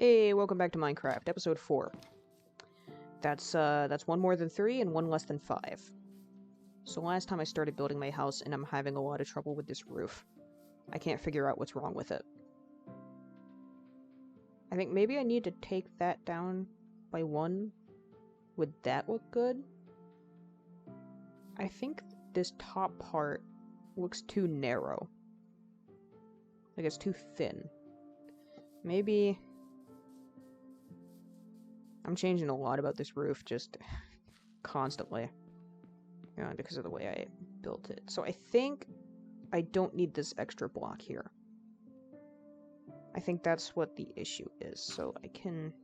Hey, welcome back to Minecraft, episode 4. That's one more than 3 and one less than 5. So last time I started building my house and I'm having a lot of trouble with this roof. I can't figure out what's wrong with it. I think maybe I need to take that down by 1. Would that look good? I think this top part looks too narrow. Like it's too thin. Maybe... I'm changing a lot about this roof, just constantly. Because of the way I built it. So I think I don't need this extra block here. I think that's what the issue is. So I can...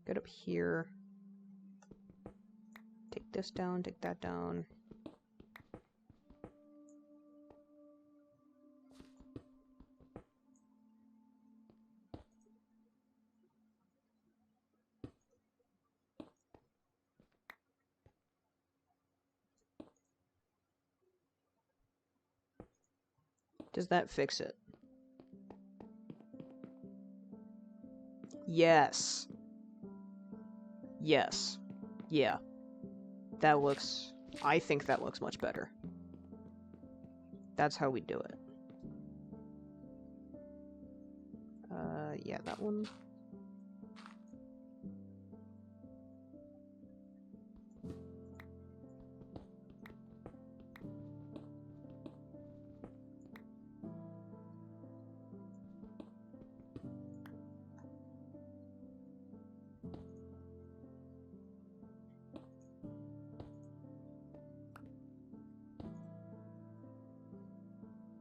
get up here. Take this down, take that down. Does that fix it? Yes. Yes. Yeah. That looks... I think that looks much better. That's how we do it. Yeah, that one.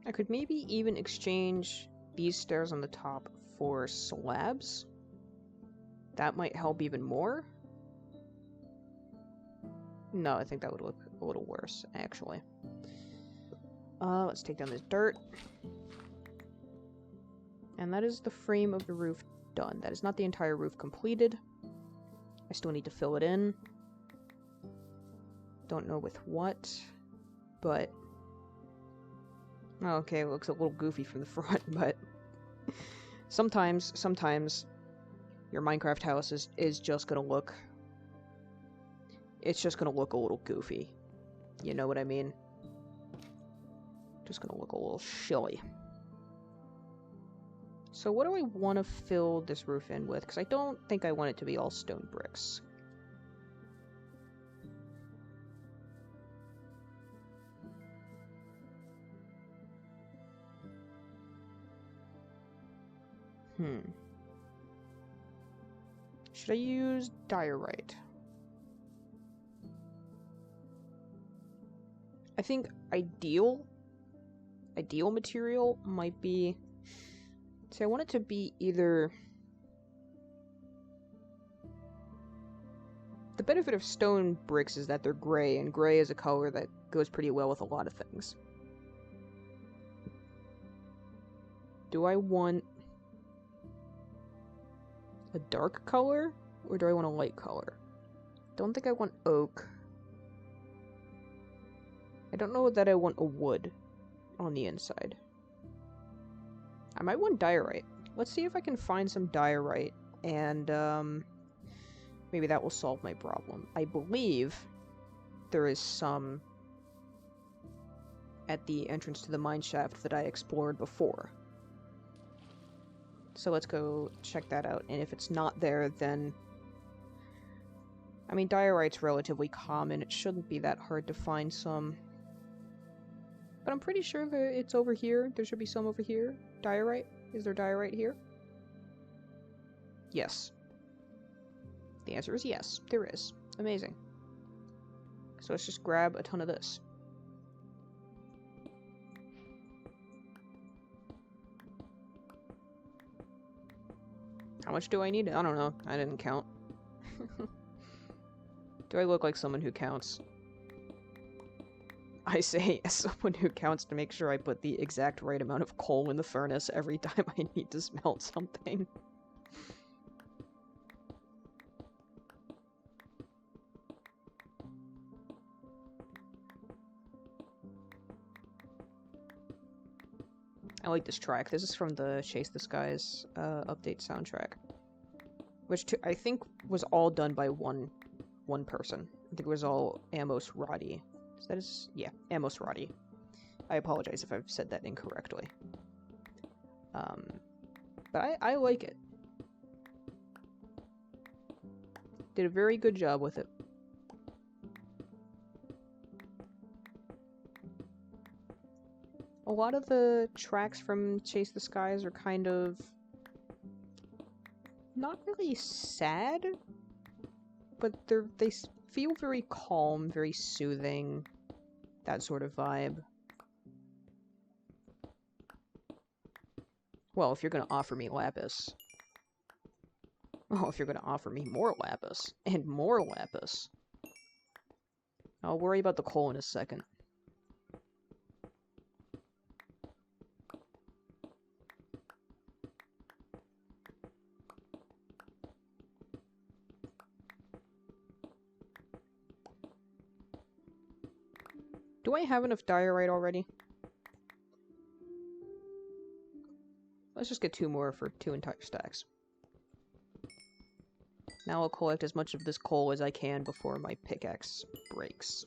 I could maybe even exchange these stairs on the top for slabs. That might help even more. No, I think that would look a little worse, actually. Let's take down this dirt. And that is the frame of the roof done. That is not the entire roof completed. I still need to fill it in. Don't know with what, but... Okay, it looks a little goofy from the front, but... sometimes your Minecraft house is just gonna look... It's just gonna look a little goofy. You know what I mean? Just gonna look a little silly. So what do I want to fill this roof in with? Because I don't think I want it to be all stone bricks. Should I use diorite? I think ideal material might be... See, I want it to be either... The benefit of stone bricks is that they're gray, and gray is a color that goes pretty well with a lot of things. Do I want a dark color, or do I want a light color? Don't think I want oak. I don't know that I want a wood on the inside. I might want diorite. Let's see if I can find some diorite, and maybe that will solve my problem. I believe there is some at the entrance to the mine shaft that I explored before. So let's go check that out, and if it's not there, then... I mean, diorite's relatively common. It shouldn't be that hard to find some. But I'm pretty sure that it's over here. There should be some over here. Diorite? Is there diorite here? Yes. The answer is yes. There is. Amazing. So let's just grab a ton of this. How much do I need? I don't know. I didn't count. Do I look like someone who counts? I say as someone who counts to make sure I put the exact right amount of coal in the furnace every time I need to smelt something. I like this track. This is from the Chase the Skies update soundtrack. Which I think was all done by one person. I think it was all Amos Roddy. Is that his? Yeah, Amos Roddy. I apologize if I've said that incorrectly. But I like it. Did a very good job with it. A lot of the tracks from Chase the Skies are kind of not really sad, but they feel very calm, very soothing, that sort of vibe. Well, if you're gonna offer me Lapis. Oh, if you're gonna offer me more Lapis, and more Lapis. I'll worry about the coal in a second. Do I have enough diorite already? Let's just get 2 more for 2 entire stacks. Now I'll collect as much of this coal as I can before my pickaxe breaks.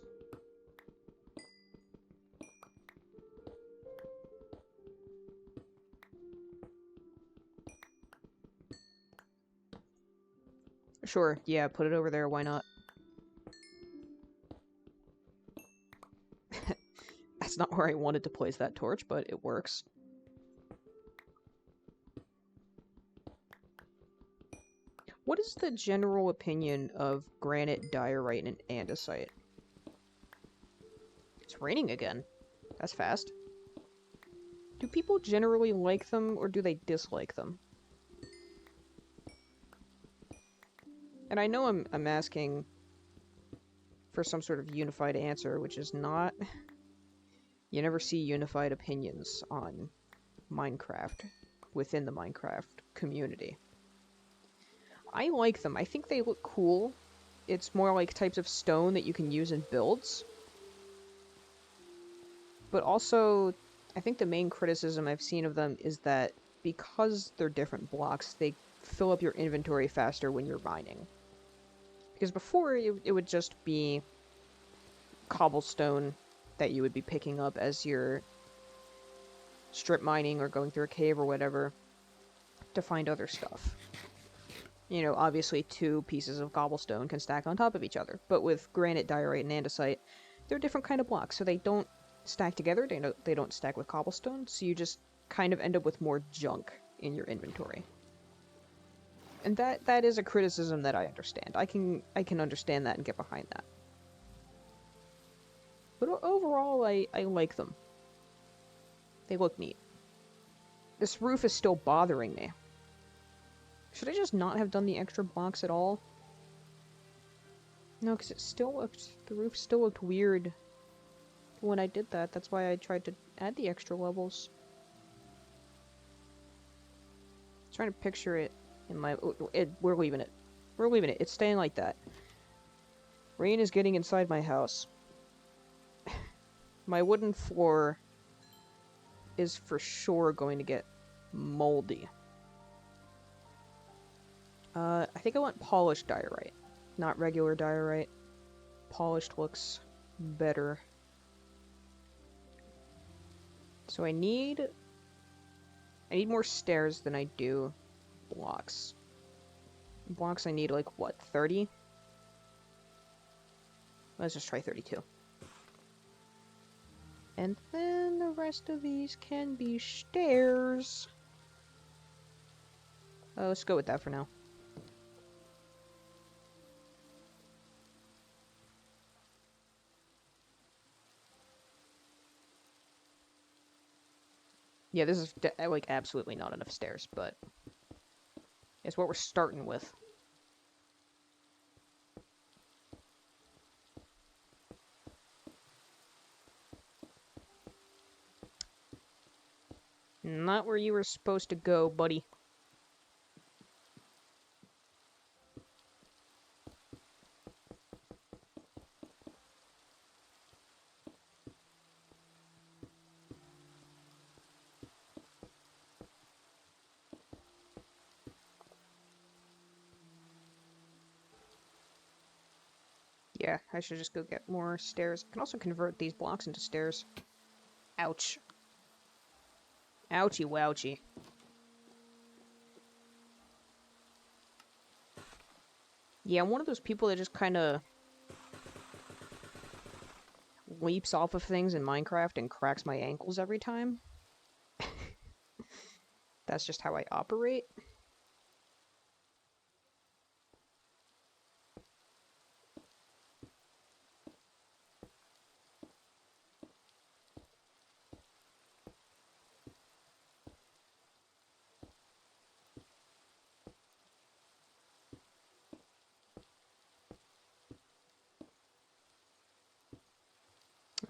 Sure, yeah, put it over there, why not? That's not where I wanted to place that torch, but it works. What is the general opinion of granite, diorite, and andesite? It's raining again. That's fast. Do people generally like them, or do they dislike them? And I know I'm asking for some sort of unified answer, which is not... You never see unified opinions on Minecraft within the Minecraft community. I like them. I think they look cool. It's more like types of stone that you can use in builds. But also, I think the main criticism I've seen of them is that because they're different blocks, they fill up your inventory faster when you're mining. Because before, it would just be cobblestone that you would be picking up as you're strip mining or going through a cave or whatever to find other stuff. You know, obviously 2 pieces of cobblestone can stack on top of each other, but with granite, diorite, and andesite, they're different kind of blocks, so they don't stack together, they don't stack with cobblestone, so you just kind of end up with more junk in your inventory. And that is a criticism that I understand. I can understand that and get behind that. But overall, I like them. They look neat. This roof is still bothering me. Should I just not have done the extra blocks at all? No, because the roof still looked weird when I did that. That's why I tried to add the extra levels. I'm trying to picture it in my... we're leaving it. We're leaving it. It's staying like that. Rain is getting inside my house. My wooden floor is for sure going to get moldy. I think I want polished diorite, not regular diorite. Polished looks better. So I need more stairs than I do blocks. Blocks I need like, what, 30? Let's just try 32. And then the rest of these can be stairs. Let's go with that for now. Yeah, this is like absolutely not enough stairs, but it's what we're starting with. Not where you were supposed to go, buddy. Yeah, I should just go get more stairs. I can also convert these blocks into stairs. Ouch. Ouchie wouchie. Yeah, I'm one of those people that just kind of leaps off of things in Minecraft and cracks my ankles every time. That's just how I operate.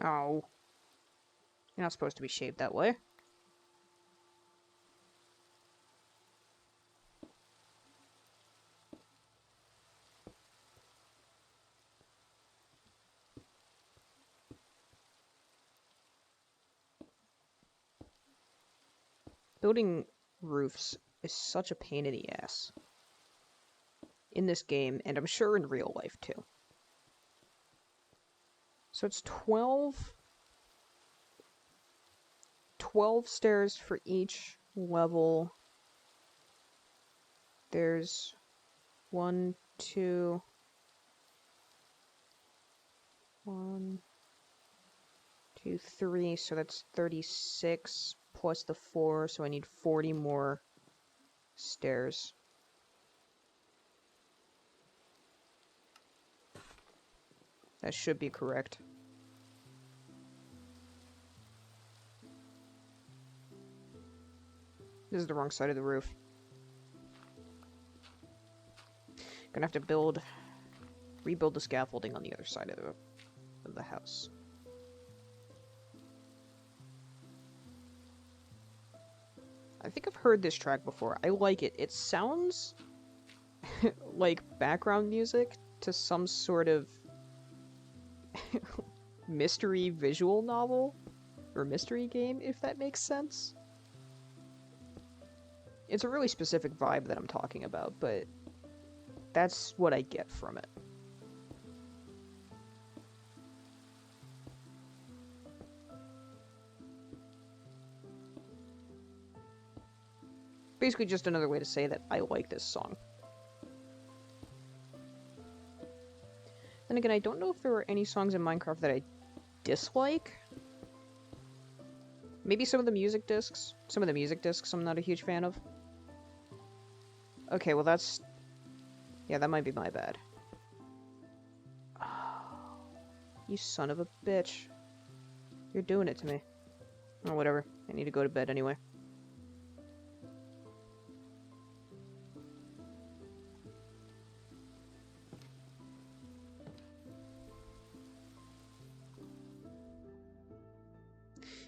Oh. You're not supposed to be shaped that way. Building roofs is such a pain in the ass. In this game, and I'm sure in real life too. So it's 12 stairs for each level. There's 1, 2, 1, 2, 3, so that's 36 plus the 4, so I need 40 more stairs. That should be correct. This is the wrong side of the roof. Gonna have to rebuild the scaffolding on the other side of the house. I think I've heard this track before. I like it. It sounds like background music to some sort of mystery visual novel or mystery game, if that makes sense. It's a really specific vibe that I'm talking about, but that's what I get from it. Basically just another way to say that I like this song. Then again, I don't know if there are any songs in Minecraft that I dislike. Maybe some of the music discs. Some of the music discs I'm not a huge fan of. Okay, well that's... yeah, that might be my bad. Oh, you son of a bitch. You're doing it to me. Oh, whatever. I need to go to bed anyway.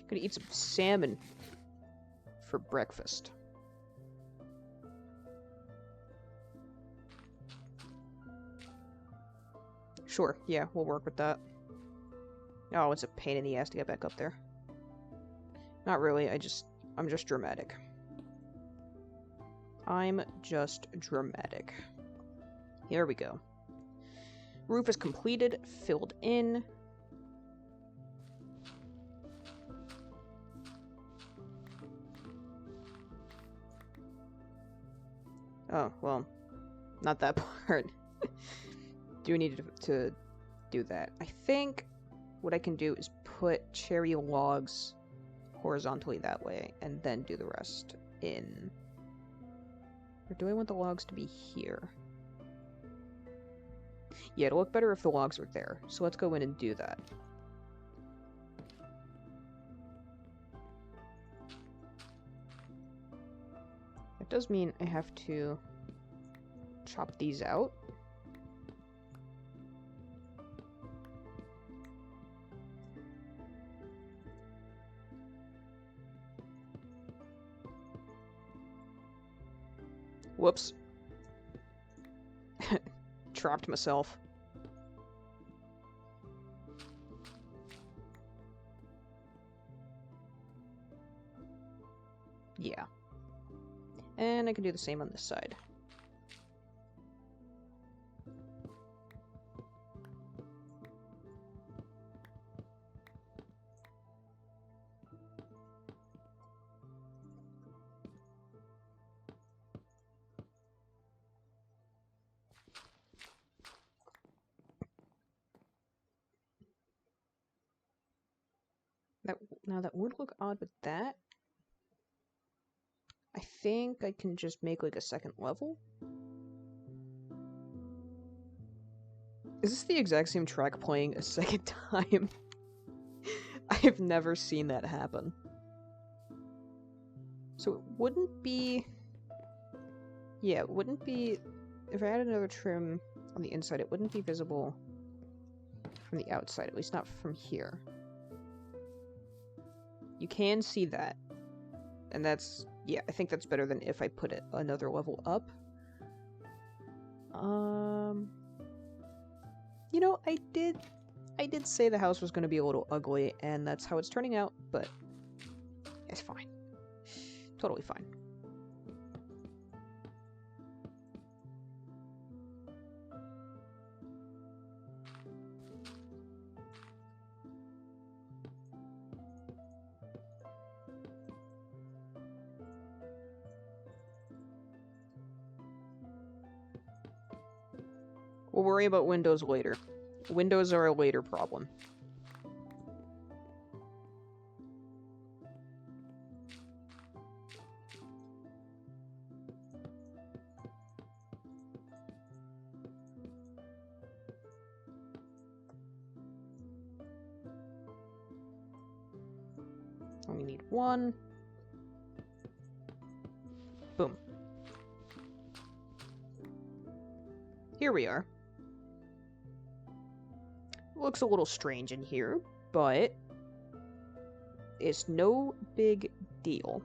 Gonna eat some salmon for breakfast. Sure, yeah, we'll work with that. Oh, it's a pain in the ass to get back up there. Not really, I'm just dramatic. I'm just dramatic. Here we go. Roof is completed, filled in. Oh, well, not that part. Do need to do that. I think what I can do is put cherry logs horizontally that way, and then do the rest in. Or do I want the logs to be here? Yeah, it'll look better if the logs were there, so let's go in and do that. It does mean I have to chop these out. Whoops. Trapped myself. Yeah. And I can do the same on this side. Now that would look odd with that. I think I can just make like a second level. Is this the exact same track playing a second time? I have never seen that happen. So it wouldn't be... Yeah, it wouldn't be... If I had another trim on the inside, it wouldn't be visible from the outside, at least not from here. You can see that. And that's... Yeah, I think that's better than if I put it another level up. You know, I did say the house was going to be a little ugly, and that's how it's turning out, but it's fine. Totally fine. We'll worry about windows later. Windows are a later problem. Only need one. Boom. Here we are. Looks a little strange in here, but it's no big deal.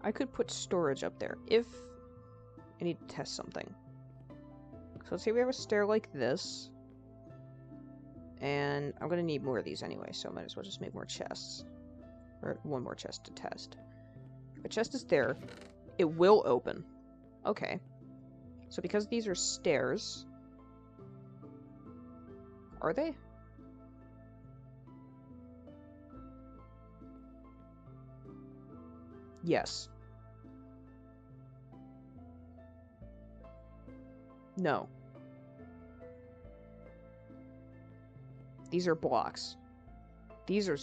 I could put storage up there if I need to test something. So let's say we have a stair like this. And I'm gonna need more of these anyway, so I might as well just make more chests. Or one more chest to test. If a chest is there, it will open. Okay. So because these are stairs... Are they? Yes. No. These are blocks. These are...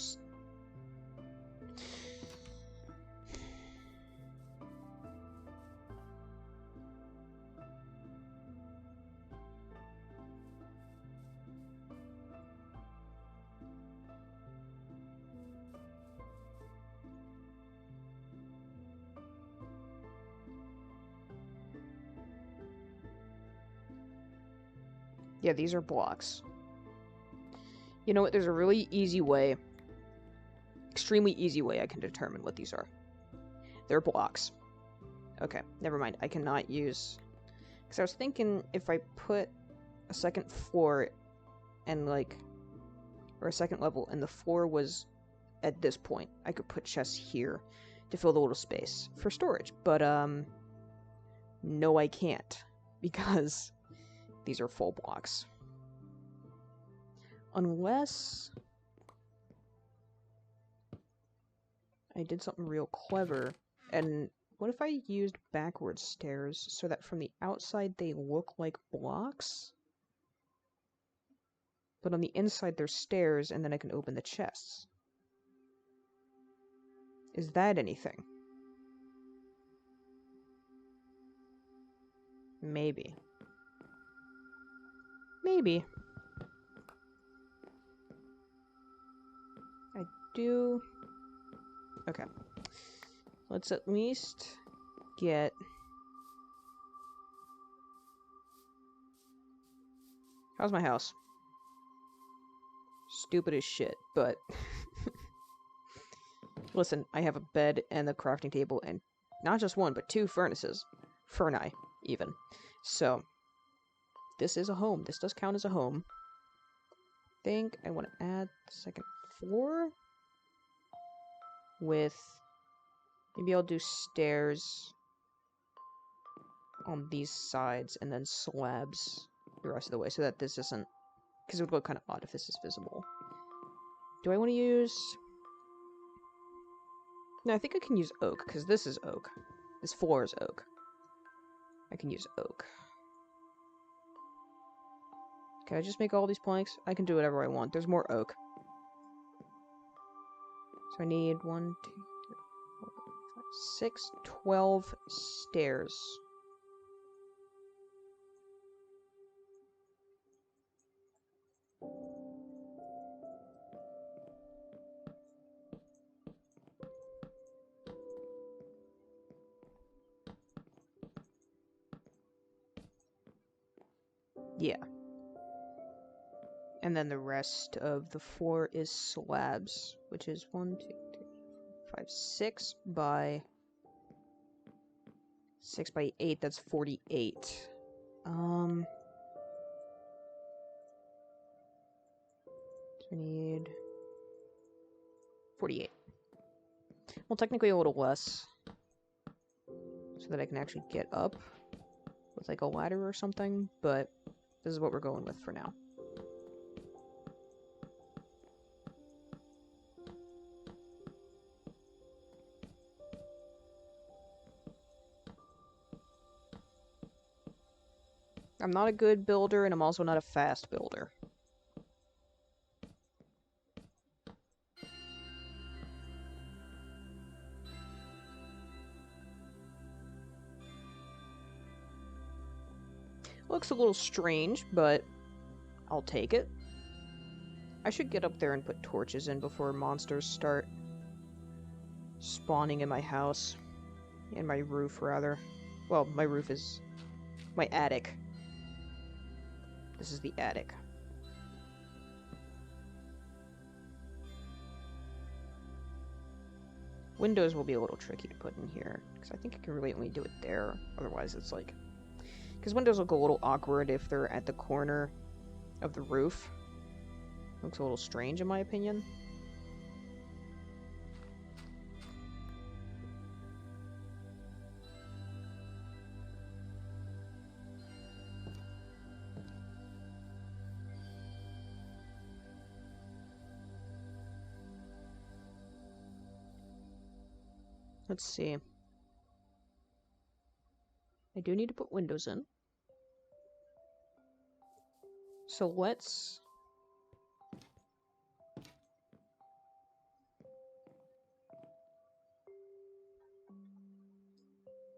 Yeah, these are blocks. You know what? There's a really easy way, extremely easy way I can determine what these are. They're blocks. Okay, never mind. I cannot use... Because I was thinking if I put a second floor and like... Or a second level and the floor was at this point, I could put chests here to fill the little space for storage. But, no I can't. Because these are full blocks. Unless I did something real clever. And what if I used backwards stairs so that from the outside they look like blocks? But on the inside there's stairs and then I can open the chests. Is that anything? Maybe. Maybe. I do... Okay. Let's at least get... How's my house? Stupid as shit, but... Listen, I have a bed and a crafting table and not just one, but 2 furnaces. Furni, even. So, this is a home. This does count as a home. I think I want to add the second floor with... Maybe I'll do stairs on these sides and then slabs the rest of the way so that this isn't... Because it would look kind of odd if this is visible. Do I want to use... No, I think I can use oak, because this is oak. This floor is oak. I can use oak. Can I just make all these planks? I can do whatever I want. There's more oak. So I need 1, 2, 3, 4, 5, 6, 12 stairs. Yeah. And then the rest of the floor is slabs, which is 1, 2, 3, 4, 5, 6 by 6 by 8. That's 48. So we need 48. Well, technically a little less, so that I can actually get up with like a ladder or something, but this is what we're going with for now. I'm not a good builder, and I'm also not a fast builder. Looks a little strange, but I'll take it. I should get up there and put torches in before monsters start spawning in my house. In my roof, rather. Well, my roof is my attic. This is the attic. Windows will be a little tricky to put in here, because I think I can really only do it there. Otherwise, it's like... Because windows look a little awkward if they're at the corner of the roof. Looks a little strange, in my opinion. Let's see. I do need to put windows in. So let's...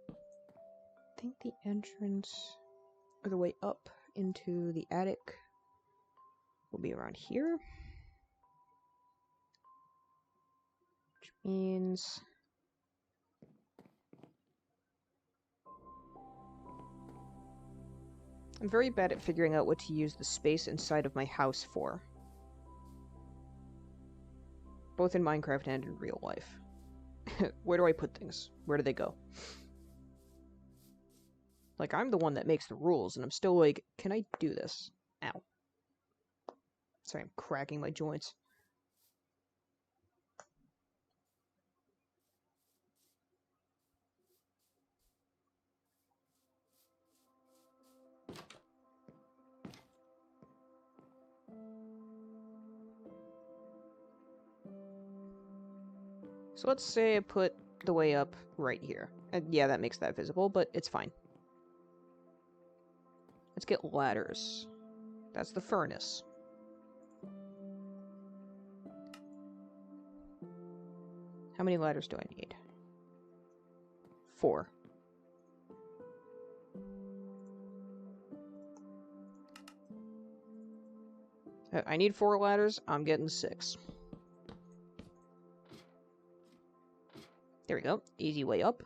I think the entrance, or the way up into the attic, will be around here. Which means... I'm very bad at figuring out what to use the space inside of my house for. Both in Minecraft and in real life. Where do I put things? Where do they go? Like, I'm the one that makes the rules, and I'm still like, can I do this? Ow. Sorry, I'm cracking my joints. So let's say I put the way up right here. And yeah, that makes that visible, but it's fine. Let's get ladders. That's the furnace. How many ladders do I need? 4. I need 4 ladders. I'm getting 6. There we go. Easy way up.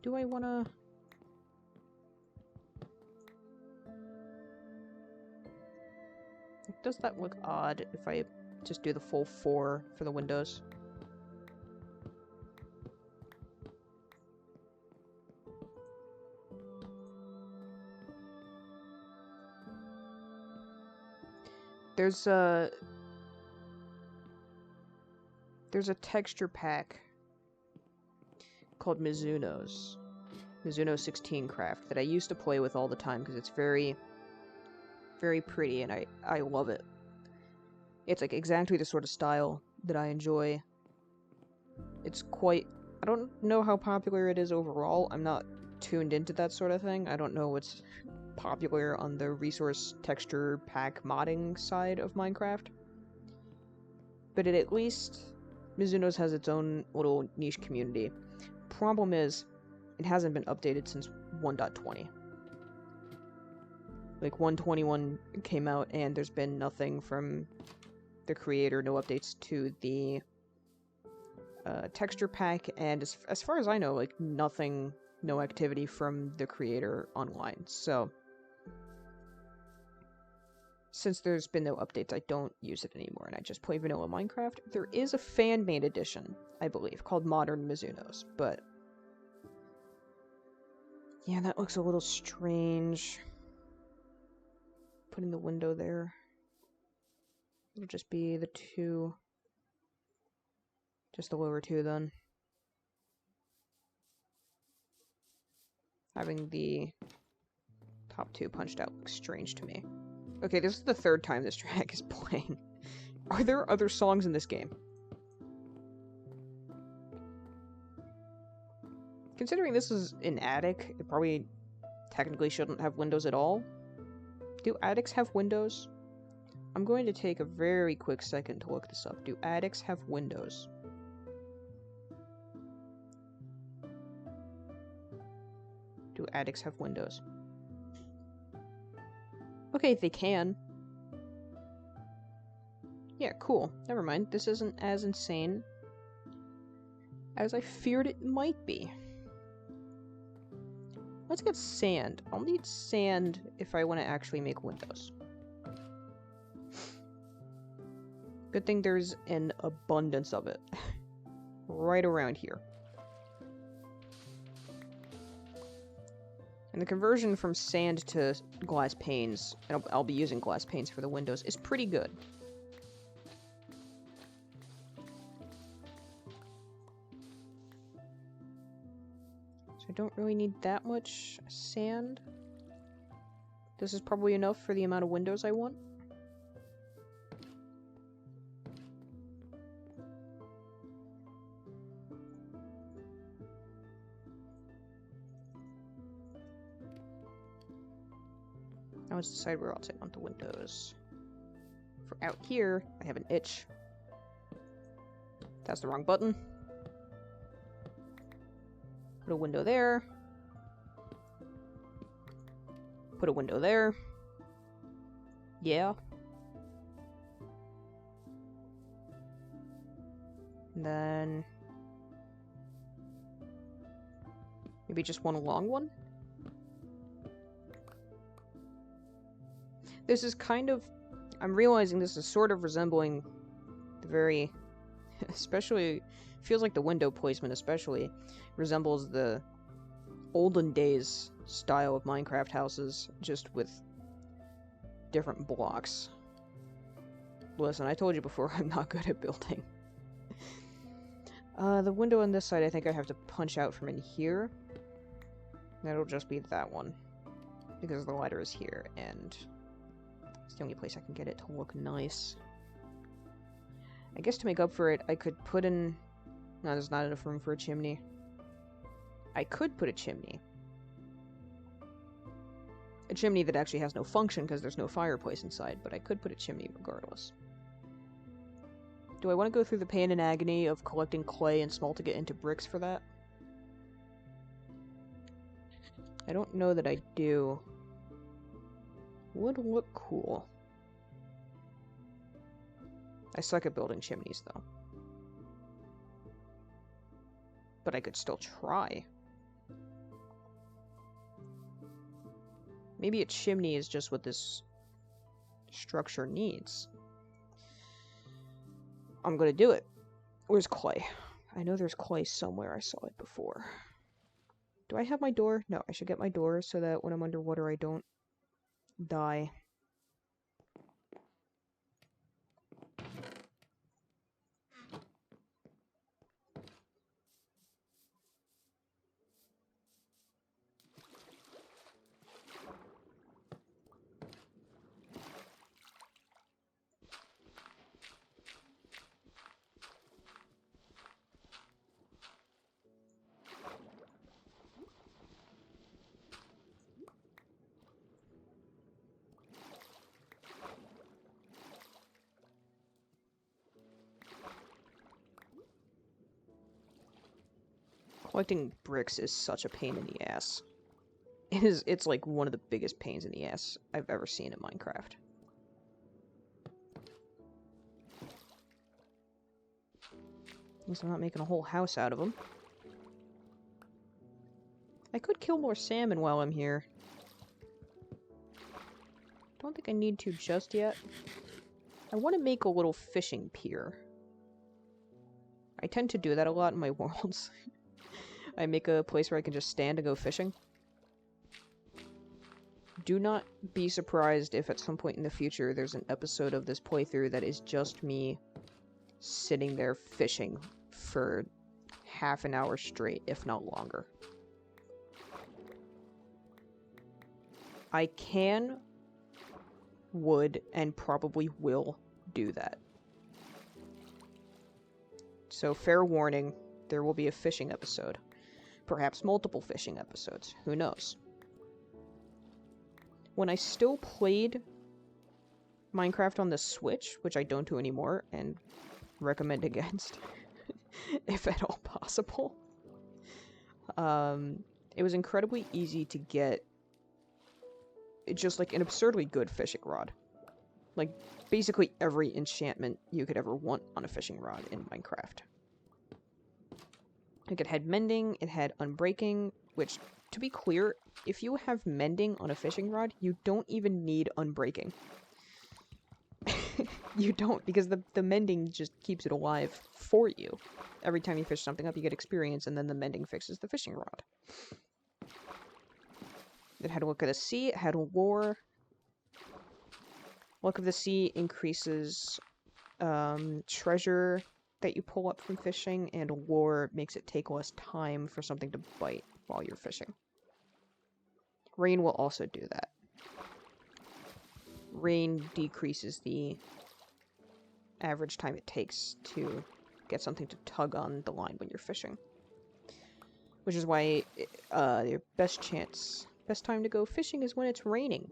Do I wanna... Does that look odd if I just do the full 4 for the windows? There's a texture pack called Mizuno's. Mizuno 16 Craft that I used to play with all the time because it's very, very pretty and I love it. It's like exactly the sort of style that I enjoy. It's quite... I don't know how popular it is overall. I'm not tuned into that sort of thing. I don't know what's popular on the resource texture pack modding side of Minecraft. But at least Mizuno's has its own little niche community. Problem is, it hasn't been updated since 1.20. Like, 1.21 came out and there's been nothing from the creator, no updates to the texture pack, and as far as I know, like, nothing, no activity from the creator online. So, since there's been no updates, I don't use it anymore, and I just play vanilla Minecraft. There is a fan-made edition, I believe, called Modern Mizuno's, but yeah, that looks a little strange. Putting the window there. It'll just be the two, just the lower two then. Having the top two punched out looks strange to me. Okay, this is the third time this track is playing. Are there other songs in this game? Considering this is an attic, it probably technically shouldn't have windows at all. Do attics have windows? I'm going to take a very quick second to look this up. Do attics have windows? Do attics have windows? Okay, they can. Yeah, cool. Never mind. This isn't as insane as I feared it might be. Let's get sand. I'll need sand if I want to actually make windows. Good thing there's an abundance of it. Right around here. And the conversion from sand to glass panes, and I'll be using glass panes for the windows, is pretty good. So I don't really need that much sand. This is probably enough for the amount of windows I want. Now let's decide where else I want the windows. For out here, I have an itch. That's the wrong button. Put a window there. Put a window there. Yeah. And then maybe just one long one? This is kind of... I'm realizing this is sort of resembling the very... especially... feels like the window placement especially resembles the olden days style of Minecraft houses, just with different blocks. Listen, I told you before, I'm not good at building. The window on this side, I think I have to punch out from in here. That'll just be that one. Because the ladder is here, and it's the only place I can get it to look nice. I guess to make up for it, I could put in... No, there's not enough room for a chimney. I could put a chimney. A chimney that actually has no function because there's no fireplace inside, but I could put a chimney regardless. Do I want to go through the pain and agony of collecting clay and smelting it into bricks for that? I don't know that I do. Would look cool. I suck at building chimneys, though. But I could still try. Maybe a chimney is just what this structure needs. I'm gonna do it. Where's clay? I know there's clay somewhere. I saw it before. Do I have my door? No, I should get my door so that when I'm underwater I don't die. Collecting bricks is such a pain in the ass. It's like one of the biggest pains in the ass I've ever seen in Minecraft. At least I'm not making a whole house out of them. I could kill more salmon while I'm here. Don't think I need to just yet. I want to make a little fishing pier. I tend to do that a lot in my worlds. I make a place where I can just stand and go fishing. Do not be surprised if at some point in the future there's an episode of this playthrough that is just me sitting there fishing for half an hour straight, if not longer. I can, would, and probably will do that. So fair warning, there will be a fishing episode. Perhaps multiple fishing episodes. Who knows? When I still played Minecraft on the Switch, which I don't do anymore, and recommend against, if at all possible, it was incredibly easy to get just like an absurdly good fishing rod. Like, basically every enchantment you could ever want on a fishing rod in Minecraft. Like, it had mending, it had unbreaking, which, to be clear, if you have mending on a fishing rod, you don't even need unbreaking. You don't, because the mending just keeps it alive for you. Every time you fish something up, you get experience, and then the mending fixes the fishing rod. It had Look of the Sea, it had Lore. Look of the Sea increases treasure that you pull up from fishing, and Lore makes it take less time for something to bite while you're fishing. Rain will also do that. Rain decreases the average time it takes to get something to tug on the line when you're fishing. Which is why your best time to go fishing is when it's raining.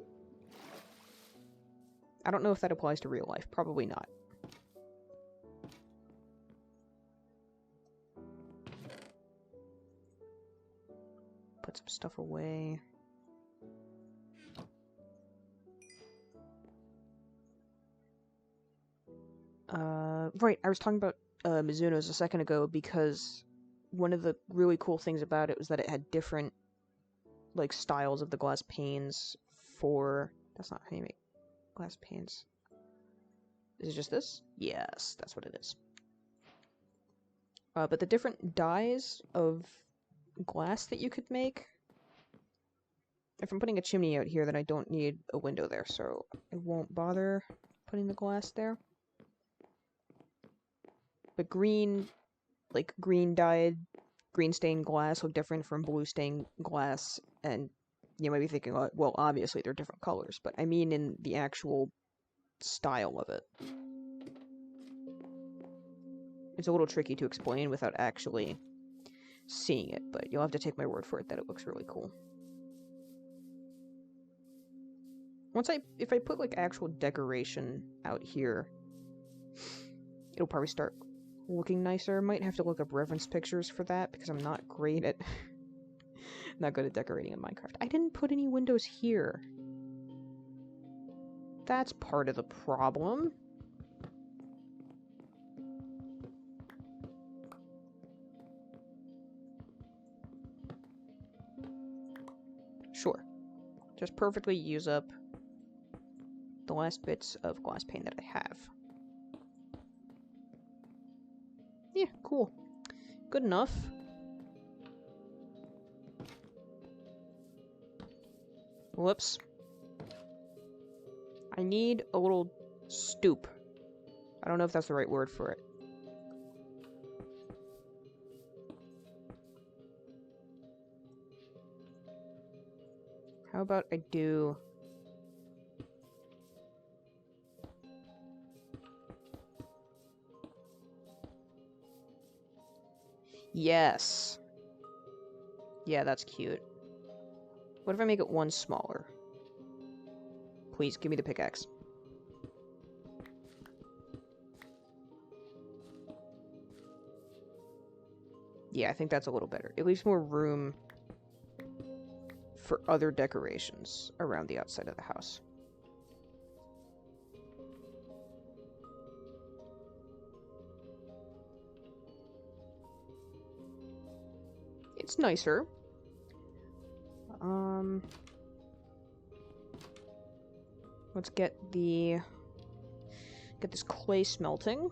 I don't know if that applies to real life. Probably not. Put some stuff away. Right, I was talking about Mizuno's a second ago because one of the really cool things about it was that it had different, like, styles of the glass panes for... That's not how you make glass panes. Is it just this? Yes, that's what it is. But the different dyes of glass that you could make... If I'm putting a chimney out here, then I don't need a window there, so I won't bother putting the glass there. But green, like green dyed, green stained glass look different from blue stained glass, and you might be thinking, well, obviously they're different colors, but I mean in the actual style of it. It's a little tricky to explain without actually seeing it, but you'll have to take my word for it that it looks really cool. If I put like actual decoration out here, it'll probably start looking nicer. Might have to look up reference pictures for that because I'm not great at not good at decorating in Minecraft. I didn't put any windows here. That's part of the problem. Sure. Just perfectly use up the last bits of glass pane that I have. Yeah, cool. Good enough. Whoops. I need a little stoop. I don't know if that's the right word for it. How about I do... Yes. Yeah, that's cute. What if I make it one smaller? Please, give me the pickaxe. Yeah, I think that's a little better. It leaves more room for other decorations around the outside of the house. It's nicer. Let's get this clay smelting.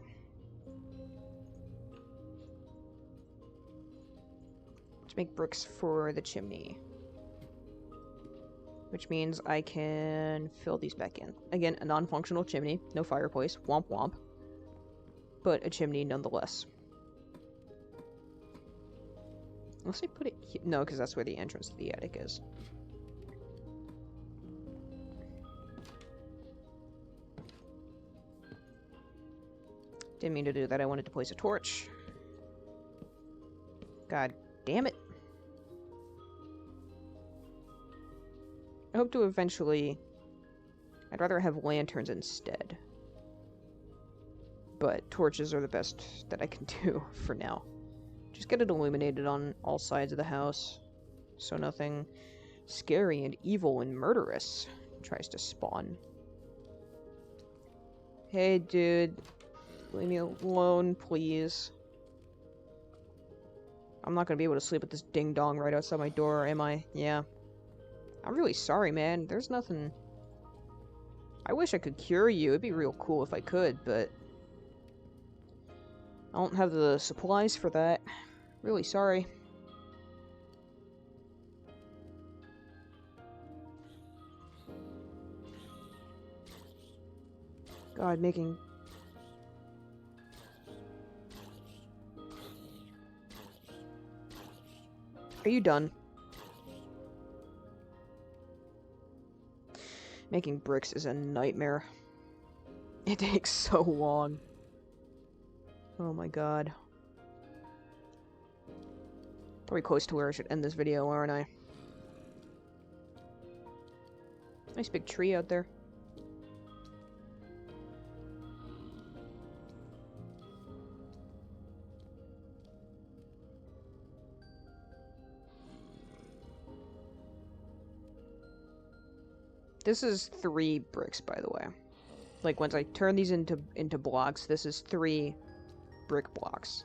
To make bricks for the chimney. Which means I can fill these back in. Again, a non-functional chimney, no fireplace, womp womp. But a chimney nonetheless. Unless I put it here. No, because that's where the entrance to the attic is. Didn't mean to do that, I wanted to place a torch. God damn it. I hope to eventually... I'd rather have lanterns instead. But torches are the best that I can do for now. Just get it illuminated on all sides of the house, so nothing scary and evil and murderous tries to spawn. Hey, dude. Leave me alone, please. I'm not gonna be able to sleep with this ding-dong right outside my door, am I? Yeah. I'm really sorry, man. There's nothing... I wish I could cure you. It'd be real cool if I could, but... I don't have the supplies for that. Really sorry. God, making... Are you done? Making bricks is a nightmare. It takes so long. Oh my god. Probably close to where I should end this video, aren't I? Nice big tree out there. This is 3 bricks, by the way. Like, once I turn these into blocks, this is 3 brick blocks.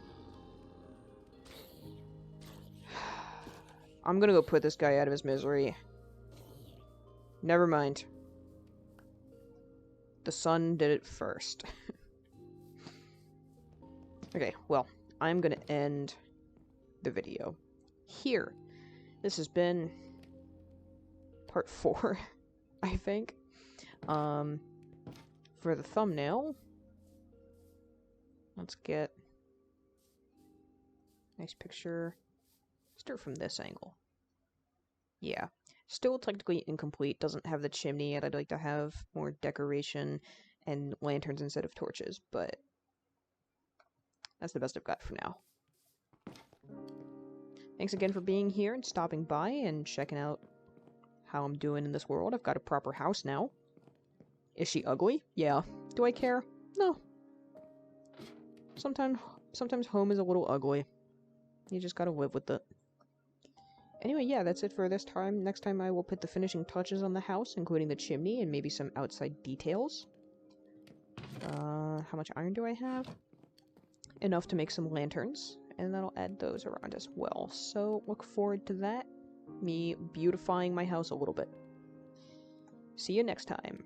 I'm gonna go put this guy out of his misery. Never mind. The sun did it first. Okay, well, I'm gonna end the video here. This has been part 4, I think. For the thumbnail, let's get a nice picture. Start from this angle. Yeah. Still technically incomplete, doesn't have the chimney yet. I'd like to have more decoration and lanterns instead of torches, but that's the best I've got for now. Thanks again for being here and stopping by and checking out how I'm doing in this world. I've got a proper house now. Is she ugly? Yeah. Do I care? No. Sometimes home is a little ugly. You just gotta live with it. Anyway, yeah, that's it for this time. Next time I will put the finishing touches on the house, including the chimney and maybe some outside details. How much iron do I have? Enough to make some lanterns, and that'll add those around as well. So, look forward to that. Me beautifying my house a little bit. See you next time.